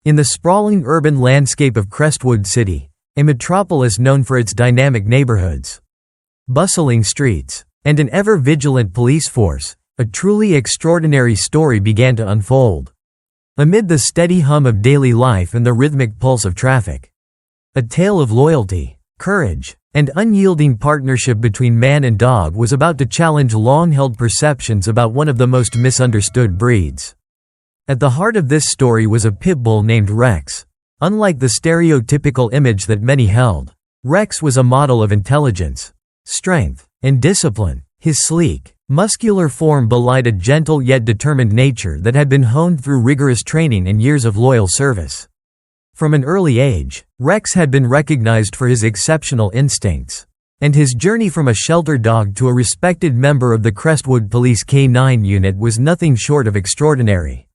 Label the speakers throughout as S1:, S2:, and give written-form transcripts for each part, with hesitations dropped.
S1: In the sprawling urban landscape of Crestwood City, a metropolis known for its dynamic neighborhoods, bustling streets, and an ever-vigilant police force, a truly extraordinary story began to unfold. Amid the steady hum of daily life and the rhythmic pulse of traffic, a tale of loyalty, courage, and unyielding partnership between man and dog was about to challenge long-held perceptions about one of the most misunderstood breeds. At the heart of this story was a Pitbull named Rex. Unlike the stereotypical image that many held, Rex was a model of intelligence, strength, and discipline. His sleek, muscular form belied a gentle yet determined nature that had been honed through rigorous training and years of loyal service. From an early age, Rex had been recognized for his exceptional instincts, and his journey from a shelter dog to a respected member of the Crestwood Police K-9 unit was nothing short of extraordinary.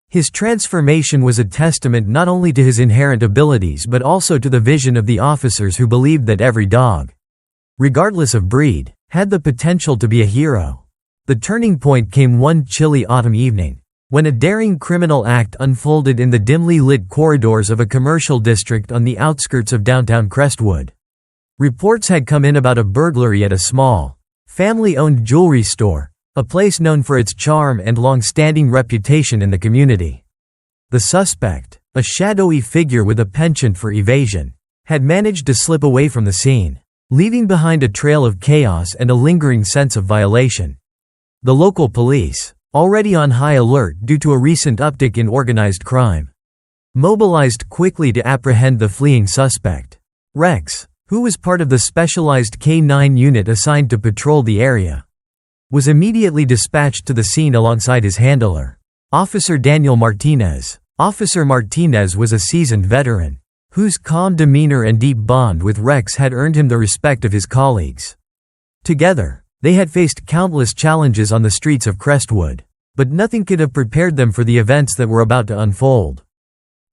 S1: His transformation was a testament not only to his inherent abilities but also to the vision of the officers who believed that every dog, regardless of breed, had the potential to be a hero. The turning point came one chilly autumn evening, when a daring criminal act unfolded in the dimly lit corridors of a commercial district on the outskirts of downtown Crestwood. Reports had come in about a burglary at a small, family-owned jewelry store, a place known for its charm and long-standing reputation in the community. The suspect, a shadowy figure with a penchant for evasion, had managed to slip away from the scene, leaving behind a trail of chaos and a lingering sense of violation. The local police, already on high alert due to a recent uptick in organized crime, mobilized quickly to apprehend the fleeing suspect. Rex, who was part of the specialized K-9 unit assigned to patrol the area, was immediately dispatched to the scene alongside his handler, Officer Daniel Martinez. Officer Martinez was a seasoned veteran, whose calm demeanor and deep bond with Rex had earned him the respect of his colleagues. Together, they had faced countless challenges on the streets of Crestwood, but nothing could have prepared them for the events that were about to unfold.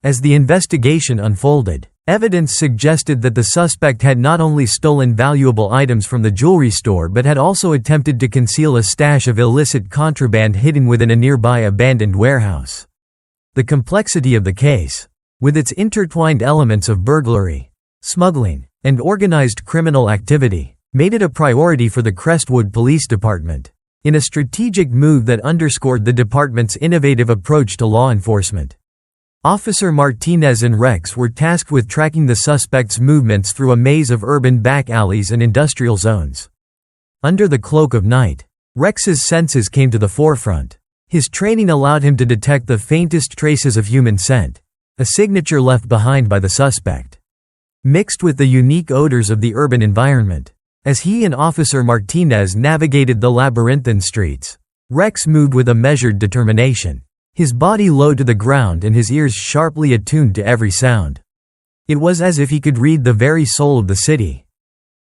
S1: As the investigation unfolded, evidence suggested that the suspect had not only stolen valuable items from the jewelry store but had also attempted to conceal a stash of illicit contraband hidden within a nearby abandoned warehouse. The complexity of the case, with its intertwined elements of burglary, smuggling, and organized criminal activity, made it a priority for the Crestwood Police Department, in a strategic move that underscored the department's innovative approach to law enforcement. Officer Martinez and Rex were tasked with tracking the suspect's movements through a maze of urban back alleys and industrial zones. Under the cloak of night, Rex's senses came to the forefront. His training allowed him to detect the faintest traces of human scent, a signature left behind by the suspect, mixed with the unique odors of the urban environment. As he and Officer Martinez navigated the labyrinthine streets, Rex moved with a measured determination, his body low to the ground and his ears sharply attuned to every sound. It was as if he could read the very soul of the city,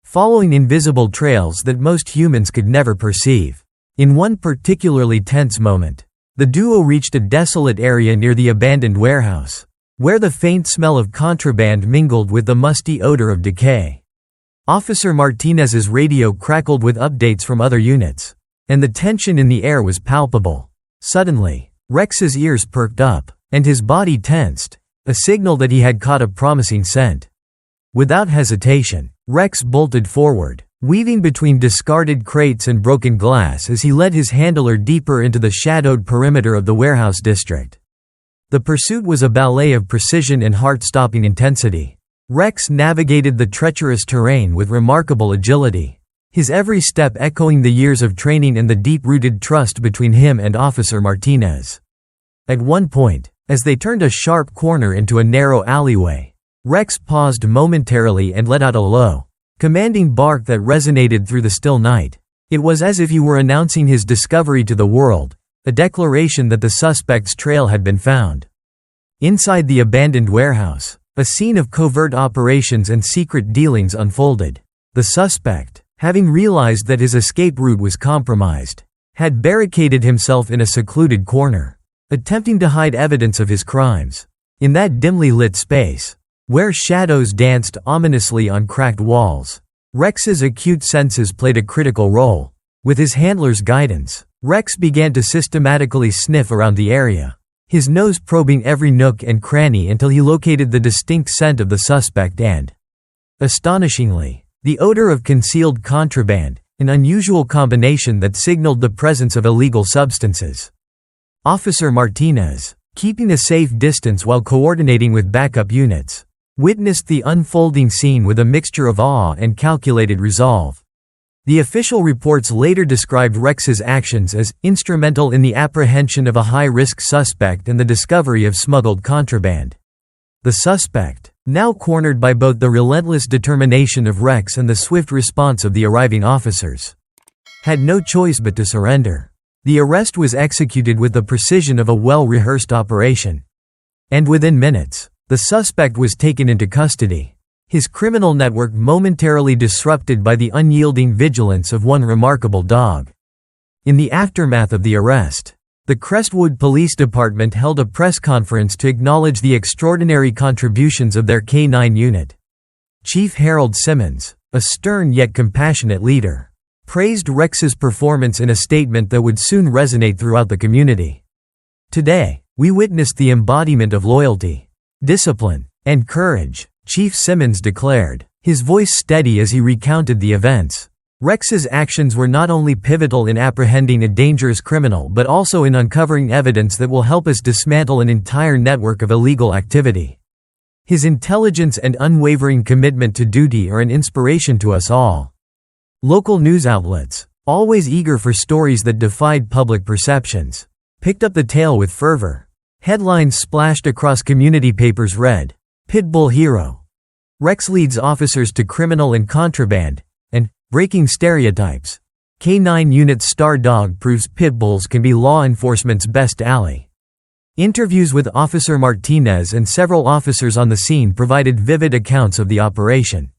S1: following invisible trails that most humans could never perceive. In one particularly tense moment, the duo reached a desolate area near the abandoned warehouse, where the faint smell of contraband mingled with the musty odor of decay. Officer Martinez's radio crackled with updates from other units, and the tension in the air was palpable. Suddenly, Rex's ears perked up, and his body tensed, a signal that he had caught a promising scent. Without hesitation, Rex bolted forward, weaving between discarded crates and broken glass as he led his handler deeper into the shadowed perimeter of the warehouse district. The pursuit was a ballet of precision and heart-stopping intensity. Rex navigated the treacherous terrain with remarkable agility, his every step echoing the years of training and the deep-rooted trust between him and Officer Martinez. At one point, as they turned a sharp corner into a narrow alleyway, Rex paused momentarily and let out a low, commanding bark that resonated through the still night. It was as if he were announcing his discovery to the world, a declaration that the suspect's trail had been found. Inside the abandoned warehouse, a scene of covert operations and secret dealings unfolded. The suspect, having realized that his escape route was compromised, had barricaded himself in a secluded corner, attempting to hide evidence of his crimes. In that dimly lit space, where shadows danced ominously on cracked walls, Rex's acute senses played a critical role. With his handler's guidance, Rex began to systematically sniff around the area, his nose probing every nook and cranny until he located the distinct scent of the suspect and, astonishingly, the odor of concealed contraband, an unusual combination that signaled the presence of illegal substances. Officer Martinez, keeping a safe distance while coordinating with backup units, witnessed the unfolding scene with a mixture of awe and calculated resolve. The official reports later described Rex's actions as instrumental in the apprehension of a high-risk suspect and the discovery of smuggled contraband. The suspect, now cornered by both the relentless determination of Rex and the swift response of the arriving officers, had no choice but to surrender. The arrest was executed with the precision of a well-rehearsed operation. And within minutes, the suspect was taken into custody, his criminal network momentarily disrupted by the unyielding vigilance of one remarkable dog. In the aftermath of the arrest, the Crestwood Police Department held a press conference to acknowledge the extraordinary contributions of their K-9 unit. Chief Harold Simmons, a stern yet compassionate leader, praised Rex's performance in a statement that would soon resonate throughout the community. "Today, we witnessed the embodiment of loyalty, discipline, and courage," Chief Simmons declared, his voice steady as he recounted the events. Rex's actions were not only pivotal in apprehending a dangerous criminal but also in uncovering evidence that will help us dismantle an entire network of illegal activity. His intelligence and unwavering commitment to duty are an inspiration to us all. Local news outlets, always eager for stories that defied public perceptions, picked up the tale with fervor. Headlines splashed across community papers read, "Pitbull Hero. Rex leads officers to criminal and contraband," and "Breaking Stereotypes. K-9 Unit Star Dog Proves Pitbulls Can Be Law Enforcement's Best Ally." Interviews with Officer Martinez and several officers on the scene provided vivid accounts of the operation.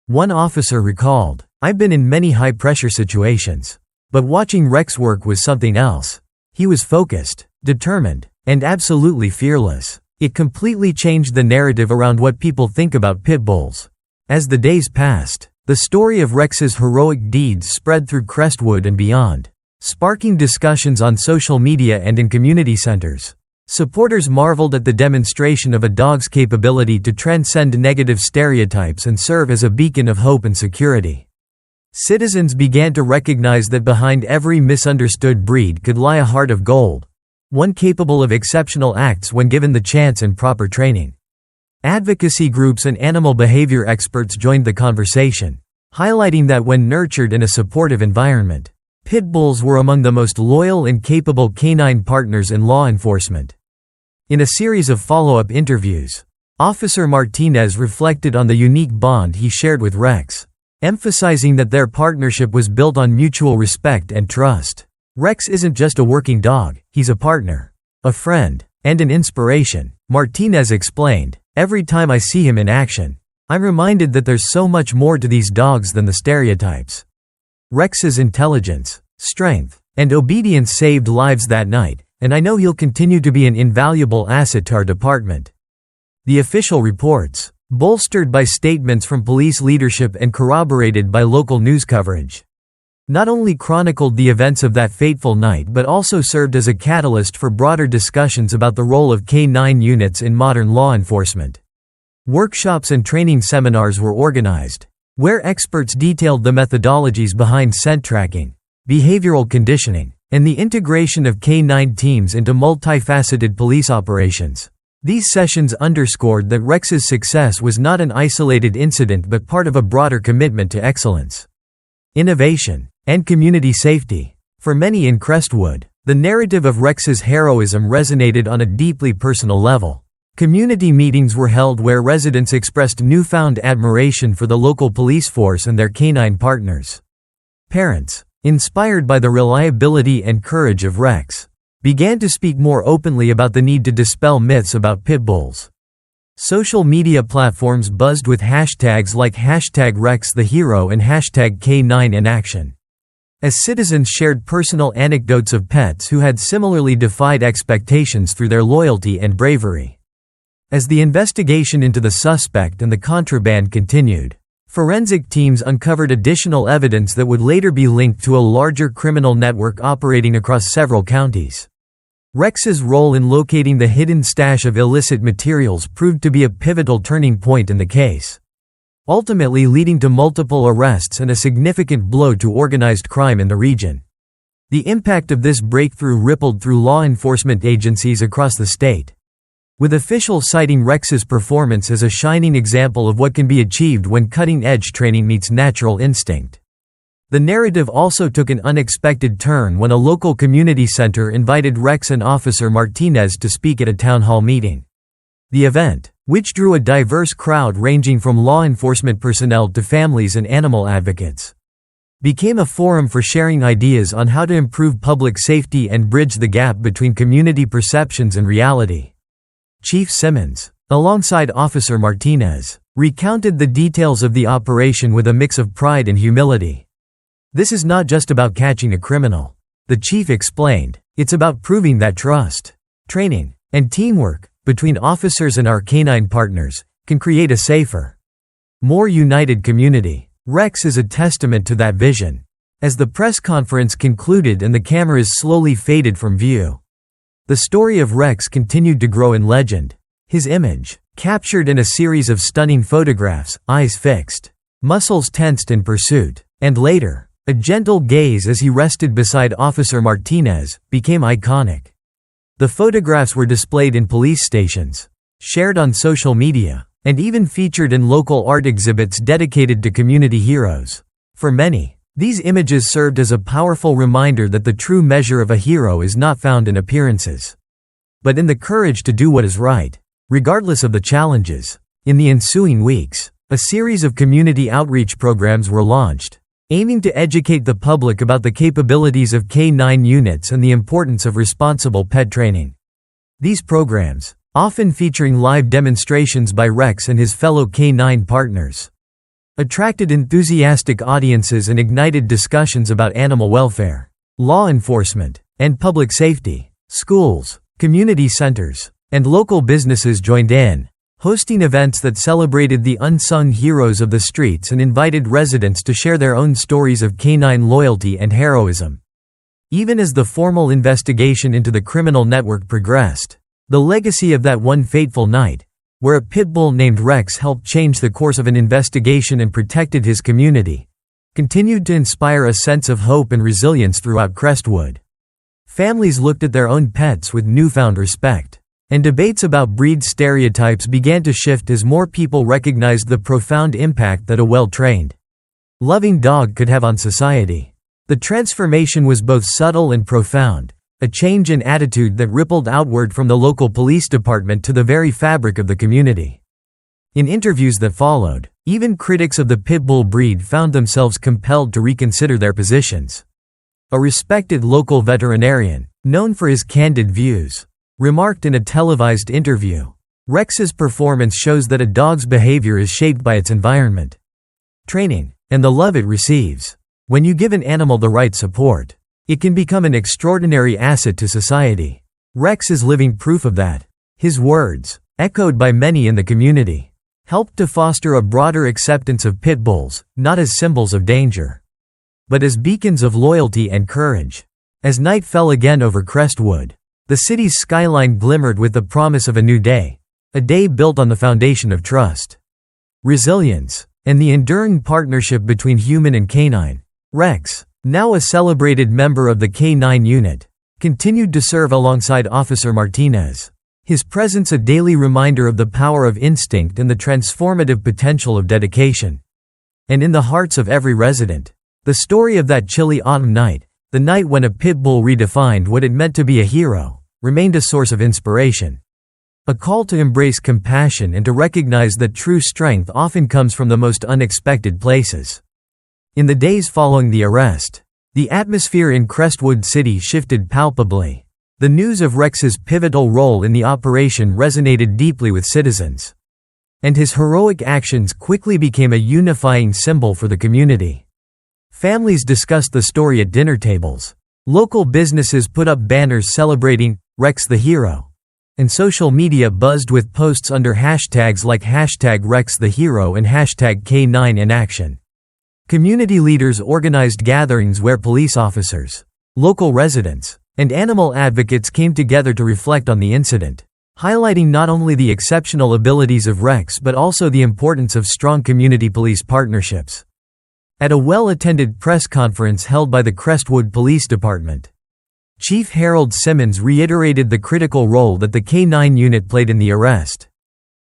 S1: One officer recalled, "I've been in many high-pressure situations, but watching Rex work was something else. He was focused, determined, and absolutely fearless. It completely changed the narrative around what people think about pit bulls." As the days passed, the story of Rex's heroic deeds spread through Crestwood and beyond, sparking discussions on social media and in community centers. Supporters marveled at the demonstration of a dog's capability to transcend negative stereotypes and serve as a beacon of hope and security. Citizens began to recognize that behind every misunderstood breed could lie a heart of gold, one capable of exceptional acts when given the chance and proper training. Advocacy groups and animal behavior experts joined the conversation, highlighting that when nurtured in a supportive environment, pit bulls were among the most loyal and capable canine partners in law enforcement. In a series of follow-up interviews, Officer Martinez reflected on the unique bond he shared with Rex, emphasizing that their partnership was built on mutual respect and trust. "Rex isn't just a working dog, he's a partner, a friend, and an inspiration," Martinez explained. "Every time I see him in action, I'm reminded that there's so much more to these dogs than the stereotypes." Rex's intelligence, strength, and obedience saved lives that night, and I know he'll continue to be an invaluable asset to our department. The official reports, bolstered by statements from police leadership and corroborated by local news coverage, not only chronicled the events of that fateful night but also served as a catalyst for broader discussions about the role of K-9 units in modern law enforcement. Workshops and training seminars were organized, where experts detailed the methodologies behind scent tracking, behavioral conditioning, and the integration of K-9 teams into multifaceted police operations. These sessions underscored that Rex's success was not an isolated incident but part of a broader commitment to excellence, innovation, and community safety. For many in Crestwood, the narrative of Rex's heroism resonated on a deeply personal level. Community meetings were held where residents expressed newfound admiration for the local police force and their canine partners. Parents, inspired by the reliability and courage of Rex, began to speak more openly about the need to dispel myths about pit bulls. Social media platforms buzzed with hashtags like #RexTheHero and #K9InAction, as citizens shared personal anecdotes of pets who had similarly defied expectations through their loyalty and bravery. As the investigation into the suspect and the contraband continued, forensic teams uncovered additional evidence that would later be linked to a larger criminal network operating across several counties. Rex's role in locating the hidden stash of illicit materials proved to be a pivotal turning point in the case, ultimately leading to multiple arrests and a significant blow to organized crime in the region. The impact of this breakthrough rippled through law enforcement agencies across the state, with officials citing Rex's performance as a shining example of what can be achieved when cutting-edge training meets natural instinct. The narrative also took an unexpected turn when a local community center invited Rex and Officer Martinez to speak at a town hall meeting. The event, which drew a diverse crowd ranging from law enforcement personnel to families and animal advocates, became a forum for sharing ideas on how to improve public safety and bridge the gap between community perceptions and reality. Chief Simmons, alongside Officer Martinez, recounted the details of the operation with a mix of pride and humility. "This is not just about catching a criminal," the chief explained. "It's about proving that trust, training, and teamwork between officers and our canine partners can create a safer, more united community." Rex is a testament to that vision. As the press conference concluded and the cameras slowly faded from view, the story of Rex continued to grow in legend. His image, captured in a series of stunning photographs, eyes fixed, muscles tensed in pursuit, and later, a gentle gaze as he rested beside Officer Martinez, became iconic. The photographs were displayed in police stations, shared on social media, and even featured in local art exhibits dedicated to community heroes. For many, these images served as a powerful reminder that the true measure of a hero is not found in appearances, but in the courage to do what is right, regardless of the challenges. In the ensuing weeks, a series of community outreach programs were launched, aiming to educate the public about the capabilities of K9 units and the importance of responsible pet training. These programs, often featuring live demonstrations by Rex and his fellow K9 partners, attracted enthusiastic audiences and ignited discussions about animal welfare, law enforcement, and public safety. Schools, community centers, and local businesses joined in, hosting events that celebrated the unsung heroes of the streets and invited residents to share their own stories of canine loyalty and heroism. Even as the formal investigation into the criminal network progressed, the legacy of that one fateful night, where a Pitbull named Rex helped change the course of an investigation and protected his community, continued to inspire a sense of hope and resilience throughout Crestwood. Families looked at their own pets with newfound respect, and debates about breed stereotypes began to shift as more people recognized the profound impact that a well-trained, loving dog could have on society. The transformation was both subtle and profound, a change in attitude that rippled outward from the local police department to the very fabric of the community. In interviews that followed, even critics of the Pitbull breed found themselves compelled to reconsider their positions. A respected local veterinarian, known for his candid views, remarked in a televised interview, "Rex's performance shows that a dog's behavior is shaped by its environment, training, and the love it receives. When you give an animal the right support, it can become an extraordinary asset to society." Rex is living proof of that. His words, echoed by many in the community, helped to foster a broader acceptance of pit bulls, not as symbols of danger, but as beacons of loyalty and courage. As night fell again over Crestwood, the city's skyline glimmered with the promise of a new day, a day built on the foundation of trust, resilience, and the enduring partnership between human and canine. Rex, now a celebrated member of the K9 unit, continued to serve alongside Officer Martinez, his presence a daily reminder of the power of instinct and the transformative potential of dedication. And in the hearts of every resident, the story of that chilly autumn night, the night when a Pitbull redefined what it meant to be a hero, remained a source of inspiration. A call to embrace compassion and to recognize that true strength often comes from the most unexpected places. In the days following the arrest, the atmosphere in Crestwood City shifted palpably. The news of Rex's pivotal role in the operation resonated deeply with citizens, and his heroic actions quickly became a unifying symbol for the community. Families discussed the story at dinner tables. Local businesses put up banners celebrating Rex the Hero, and social media buzzed with posts under hashtags like #RexTheHero and #K9InAction. Community leaders organized gatherings where police officers, local residents, and animal advocates came together to reflect on the incident, highlighting not only the exceptional abilities of Rex but also the importance of strong community-police partnerships. At a well-attended press conference held by the Crestwood Police Department, Chief Harold Simmons reiterated the critical role that the K-9 unit played in the arrest.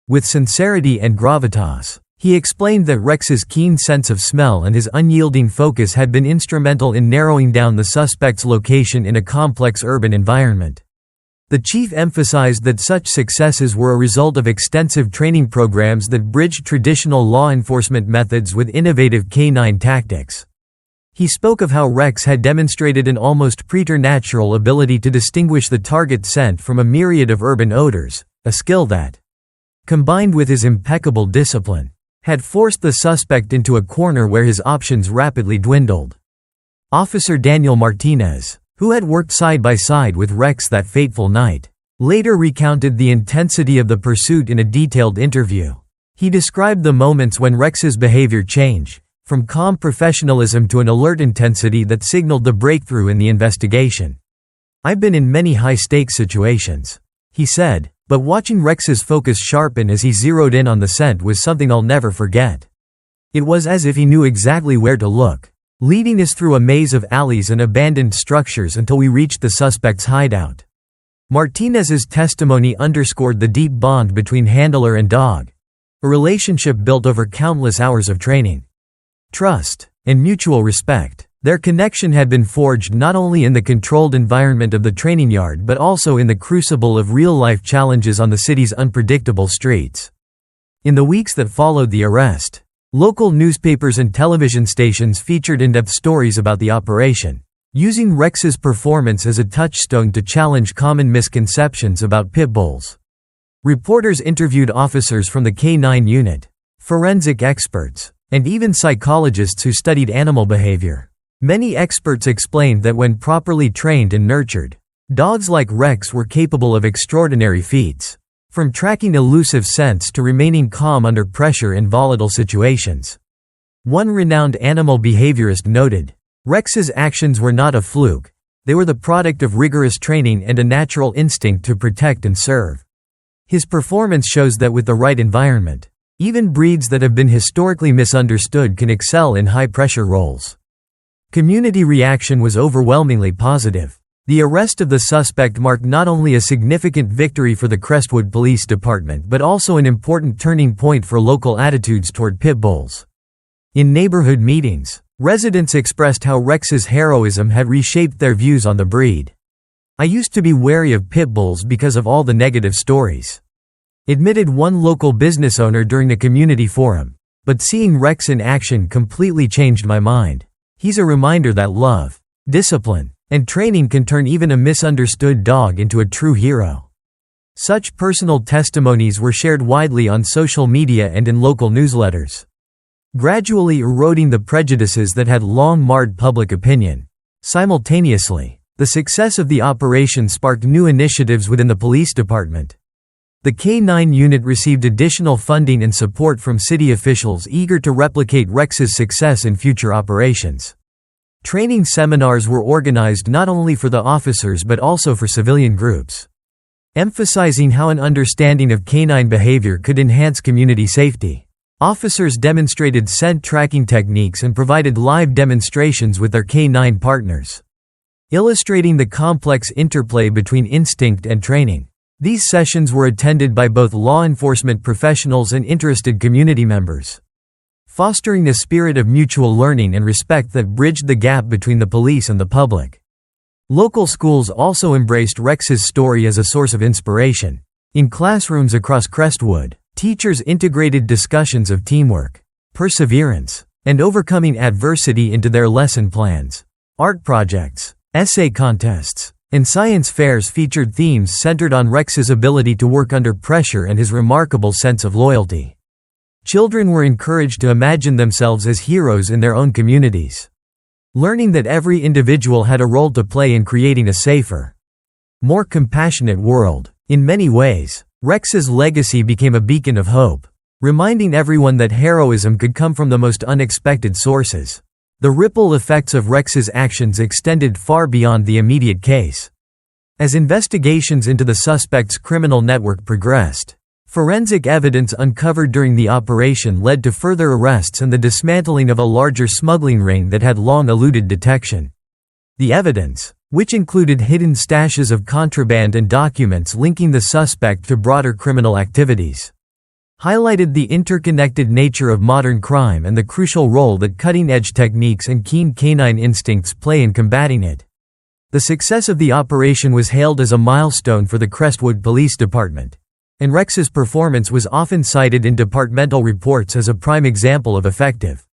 S1: With sincerity and gravitas, he explained that Rex's keen sense of smell and his unyielding focus had been instrumental in narrowing down the suspect's location in a complex urban environment. The chief emphasized that such successes were a result of extensive training programs that bridged traditional law enforcement methods with innovative K-9 tactics. He spoke of how Rex had demonstrated an almost preternatural ability to distinguish the target scent from a myriad of urban odors, a skill that, combined with his impeccable discipline, had forced the suspect into a corner where his options rapidly dwindled. Officer Daniel Martinez, who had worked side by side with Rex that fateful night, later recounted the intensity of the pursuit in a detailed interview. He described the moments when Rex's behavior changed, from calm professionalism to an alert intensity that signaled the breakthrough in the investigation. "I've been in many high-stakes situations," he said, "but watching Rex's focus sharpen as he zeroed in on the scent was something I'll never forget. It was as if he knew exactly where to look, leading us through a maze of alleys and abandoned structures until we reached the suspect's hideout." Martinez's testimony underscored the deep bond between handler and dog, a relationship built over countless hours of training, trust, and mutual respect. Their connection had been forged not only in the controlled environment of the training yard but also in the crucible of real-life challenges on the city's unpredictable streets. In the weeks that followed the arrest, local newspapers and television stations featured in-depth stories about the operation, using Rex's performance as a touchstone to challenge common misconceptions about pit bulls. Reporters interviewed officers from the K-9 unit, forensic experts, and even psychologists who studied animal behavior. Many experts explained that when properly trained and nurtured, dogs like Rex were capable of extraordinary feats, from tracking elusive scents to remaining calm under pressure in volatile situations. One renowned animal behaviorist noted, "Rex's actions were not a fluke, they were the product of rigorous training and a natural instinct to protect and serve." His performance shows that with the right environment, even breeds that have been historically misunderstood can excel in high-pressure roles. Community reaction was overwhelmingly positive. The arrest of the suspect marked not only a significant victory for the Crestwood Police Department but also an important turning point for local attitudes toward pit bulls. In neighborhood meetings, residents expressed how Rex's heroism had reshaped their views on the breed. "I used to be wary of pit bulls because of all the negative stories," admitted one local business owner during a community forum. "But seeing Rex in action completely changed my mind. He's a reminder that love, discipline, and training can turn even a misunderstood dog into a true hero." Such personal testimonies were shared widely on social media and in local newsletters, gradually eroding the prejudices that had long marred public opinion. Simultaneously, the success of the operation sparked new initiatives within the police department. The K-9 unit received additional funding and support from city officials eager to replicate Rex's success in future operations. Training seminars were organized not only for the officers but also for civilian groups, emphasizing how an understanding of canine behavior could enhance community safety. Officers demonstrated scent tracking techniques and provided live demonstrations with their K-9 partners, illustrating the complex interplay between instinct and training. These sessions were attended by both law enforcement professionals and interested community members, fostering a spirit of mutual learning and respect that bridged the gap between the police and the public. Local schools also embraced Rex's story as a source of inspiration. In classrooms across Crestwood, teachers integrated discussions of teamwork, perseverance, and overcoming adversity into their lesson plans. Art projects, essay contests, and science fairs featured themes centered on Rex's ability to work under pressure and his remarkable sense of loyalty. Children were encouraged to imagine themselves as heroes in their own communities, learning that every individual had a role to play in creating a safer, more compassionate world. In many ways, Rex's legacy became a beacon of hope, reminding everyone that heroism could come from the most unexpected sources. The ripple effects of Rex's actions extended far beyond the immediate case. As investigations into the suspect's criminal network progressed, forensic evidence uncovered during the operation led to further arrests and the dismantling of a larger smuggling ring that had long eluded detection. The evidence, which included hidden stashes of contraband and documents linking the suspect to broader criminal activities, highlighted the interconnected nature of modern crime and the crucial role that cutting-edge techniques and keen canine instincts play in combating it. The success of the operation was hailed as a milestone for the Crestwood Police Department, and Rex's performance was often cited in departmental reports as a prime example of effective,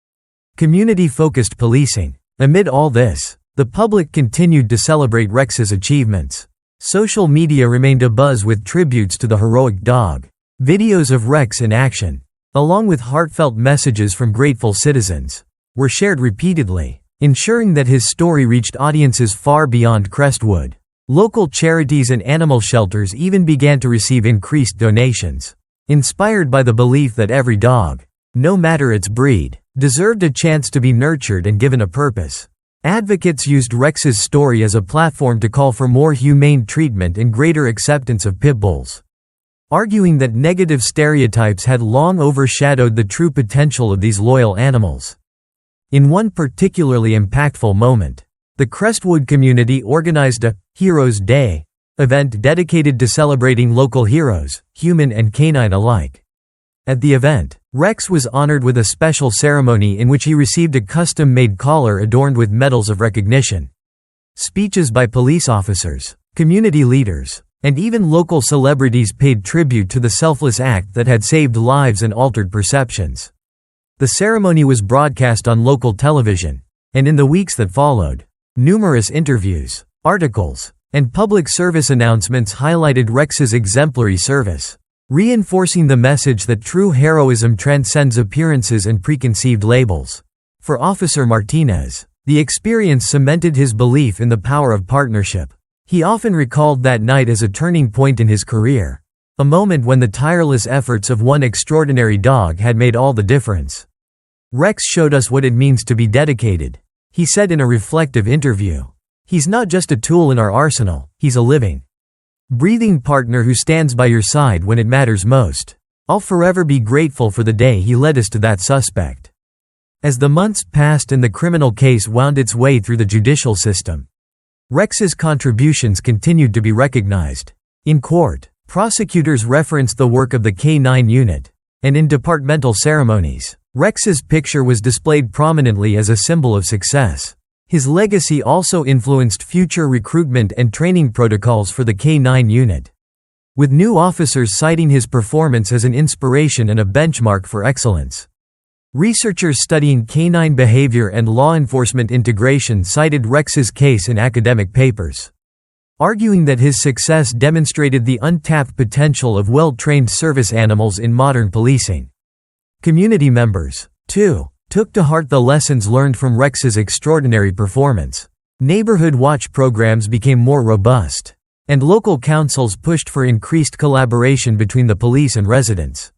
S1: community-focused policing. Amid all this, the public continued to celebrate Rex's achievements. Social media remained abuzz with tributes to the heroic dog. Videos of Rex in action, along with heartfelt messages from grateful citizens, were shared repeatedly, ensuring that his story reached audiences far beyond Crestwood. Local charities and animal shelters even began to receive increased donations, inspired by the belief that every dog, no matter its breed, deserved a chance to be nurtured and given a purpose. Advocates used Rex's story as a platform to call for more humane treatment and greater acceptance of pit bulls, arguing that negative stereotypes had long overshadowed the true potential of these loyal animals. In one particularly impactful moment, the Crestwood community organized a Heroes Day event dedicated to celebrating local heroes, human and canine alike. At the event, Rex was honored with a special ceremony in which he received a custom-made collar adorned with medals of recognition. Speeches by police officers, community leaders, and even local celebrities paid tribute to the selfless act that had saved lives and altered perceptions. The ceremony was broadcast on local television, and in the weeks that followed, numerous interviews, articles, and public service announcements highlighted Rex's exemplary service, reinforcing the message that true heroism transcends appearances and preconceived labels. For Officer Martinez, the experience cemented his belief in the power of partnership. He often recalled that night as a turning point in his career, a moment when the tireless efforts of one extraordinary dog had made all the difference. Rex showed us what it means to be dedicated, he said in a reflective interview. He's not just a tool in our arsenal, he's a living, breathing partner who stands by your side when it matters most. I'll forever be grateful for the day he led us to that suspect. As the months passed and the criminal case wound its way through the judicial system, Rex's contributions continued to be recognized. In court, prosecutors referenced the work of the K-9 unit, and in departmental ceremonies, Rex's picture was displayed prominently as a symbol of success. His legacy also influenced future recruitment and training protocols for the K-9 unit, with new officers citing his performance as an inspiration and a benchmark for excellence. Researchers studying canine behavior and law enforcement integration cited Rex's case in academic papers, arguing that his success demonstrated the untapped potential of well-trained service animals in modern policing. Community members, too, took to heart the lessons learned from Rex's extraordinary performance. Neighborhood watch programs became more robust, and local councils pushed for increased collaboration between the police and residents.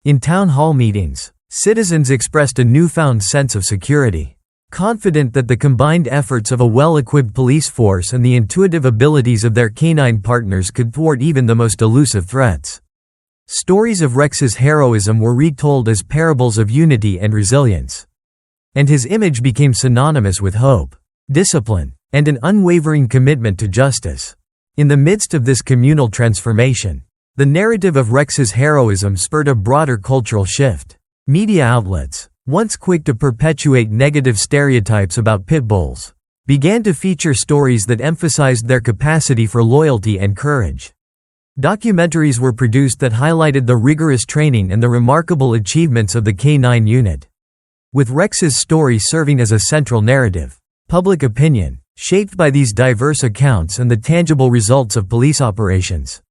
S1: In town hall meetings, citizens expressed a newfound sense of security, confident that the combined efforts of a well-equipped police force and the intuitive abilities of their canine partners could thwart even the most elusive threats. Stories of Rex's heroism were retold as parables of unity and resilience, and his image became synonymous with hope, discipline, and an unwavering commitment to justice. In the midst of this communal transformation, the narrative of Rex's heroism spurred a broader cultural shift. Media outlets, once quick to perpetuate negative stereotypes about pit bulls, began to feature stories that emphasized their capacity for loyalty and courage. Documentaries were produced that highlighted the rigorous training and the remarkable achievements of the K-9 unit, with Rex's story serving as a central narrative. Public opinion, shaped by these diverse accounts and the tangible results of police operations,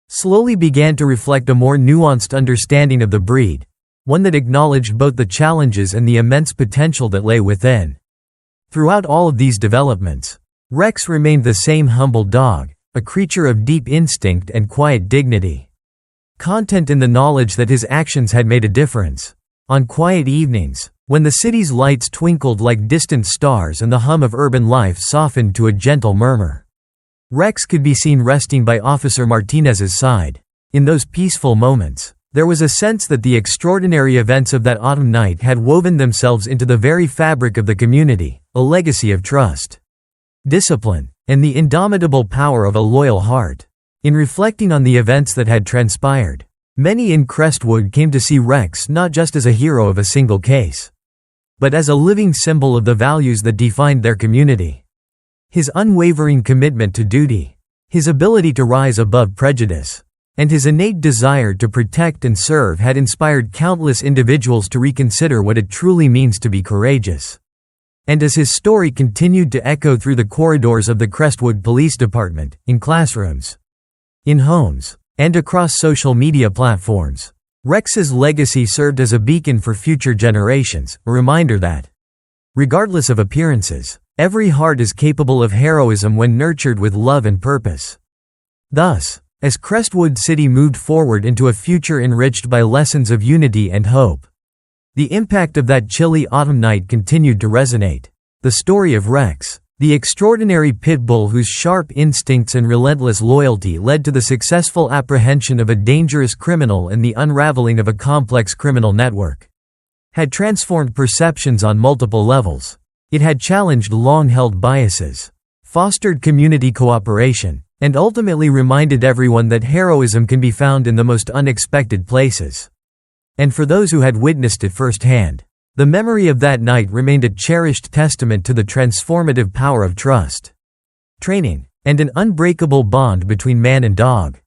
S1: slowly began to reflect a more nuanced understanding of the breed, one that acknowledged both the challenges and the immense potential that lay within. Throughout all of these developments, Rex remained the same humble dog, a creature of deep instinct and quiet dignity, content in the knowledge that his actions had made a difference. On quiet evenings, when the city's lights twinkled like distant stars and the hum of urban life softened to a gentle murmur, Rex could be seen resting by Officer Martinez's side. In those peaceful moments, there was a sense that the extraordinary events of that autumn night had woven themselves into the very fabric of the community, a legacy of trust, discipline, and the indomitable power of a loyal heart. In reflecting on the events that had transpired, many in Crestwood came to see Rex not just as a hero of a single case, but as a living symbol of the values that defined their community. His unwavering commitment to duty, his ability to rise above prejudice, and his innate desire to protect and serve had inspired countless individuals to reconsider what it truly means to be courageous. And as his story continued to echo through the corridors of the Crestwood Police Department, in classrooms, in homes, and across social media platforms, Rex's legacy served as a beacon for future generations, a reminder that, regardless of appearances, every heart is capable of heroism when nurtured with love and purpose. Thus, as Crestwood City moved forward into a future enriched by lessons of unity and hope, the impact of that chilly autumn night continued to resonate. The story of Rex, the extraordinary Pitbull whose sharp instincts and relentless loyalty led to the successful apprehension of a dangerous criminal and the unraveling of a complex criminal network, had transformed perceptions on multiple levels. It had challenged long-held biases, fostered community cooperation, and ultimately reminded everyone that heroism can be found in the most unexpected places. And for those who had witnessed it firsthand, the memory of that night remained a cherished testament to the transformative power of trust, training, and an unbreakable bond between man and dog.